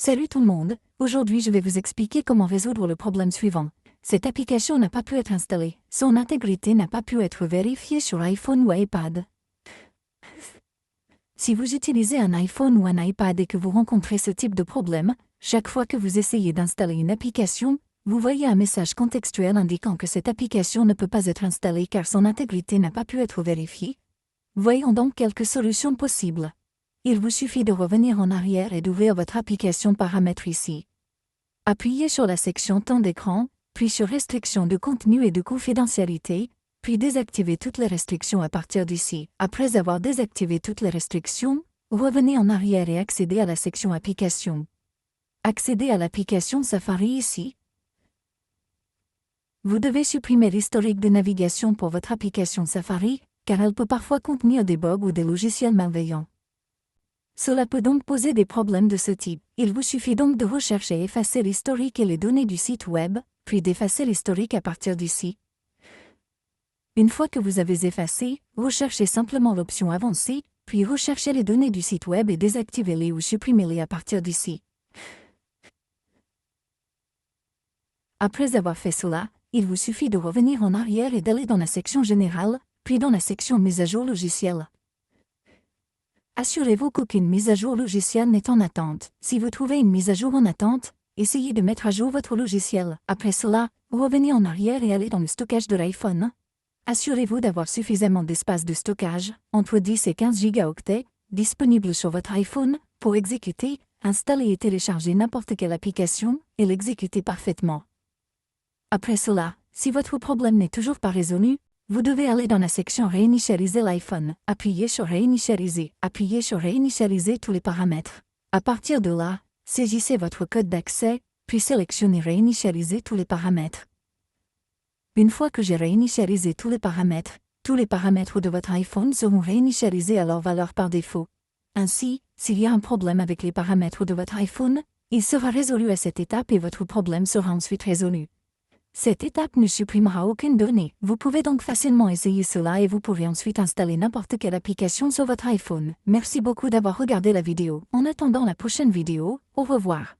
Salut tout le monde, aujourd'hui je vais vous expliquer comment résoudre le problème suivant. Cette application n'a pas pu être installée, son intégrité n'a pas pu être vérifiée sur iPhone ou iPad. Si vous utilisez un iPhone ou un iPad et que vous rencontrez ce type de problème, chaque fois que vous essayez d'installer une application, vous voyez un message contextuel indiquant que cette application ne peut pas être installée car son intégrité n'a pas pu être vérifiée. Voyons donc quelques solutions possibles. Il vous suffit de revenir en arrière et d'ouvrir votre application Paramètres ici. Appuyez sur la section Temps d'écran, puis sur Restrictions de contenu et de confidentialité, puis désactivez toutes les restrictions à partir d'ici. Après avoir désactivé toutes les restrictions, revenez en arrière et accédez à la section Applications. Accédez à l'application Safari ici. Vous devez supprimer l'historique de navigation pour votre application Safari, car elle peut parfois contenir des bugs ou des logiciels malveillants. Cela peut donc poser des problèmes de ce type. Il vous suffit donc de rechercher et effacer l'historique et les données du site web, puis d'effacer l'historique à partir d'ici. Une fois que vous avez effacé, recherchez simplement l'option Avancée, puis recherchez les données du site web et désactivez-les ou supprimez-les à partir d'ici. Après avoir fait cela, il vous suffit de revenir en arrière et d'aller dans la section Générale, puis dans la section Mise à jour logicielle. Assurez-vous qu'aucune mise à jour logicielle n'est en attente. Si vous trouvez une mise à jour en attente, essayez de mettre à jour votre logiciel. Après cela, revenez en arrière et allez dans le stockage de l'iPhone. Assurez-vous d'avoir suffisamment d'espace de stockage, entre 10 et 15 gigaoctets, disponible sur votre iPhone, pour exécuter, installer et télécharger n'importe quelle application, et l'exécuter parfaitement. Après cela, si votre problème n'est toujours pas résolu, vous devez aller dans la section Réinitialiser l'iPhone, appuyez sur Réinitialiser tous les paramètres. À partir de là, saisissez votre code d'accès, puis sélectionnez Réinitialiser tous les paramètres. Une fois que j'ai réinitialisé tous les paramètres de votre iPhone seront réinitialisés à leur valeur par défaut. Ainsi, s'il y a un problème avec les paramètres de votre iPhone, il sera résolu à cette étape et votre problème sera ensuite résolu. Cette étape ne supprimera aucune donnée. Vous pouvez donc facilement essayer cela et vous pourrez ensuite installer n'importe quelle application sur votre iPhone. Merci beaucoup d'avoir regardé la vidéo. En attendant la prochaine vidéo, au revoir.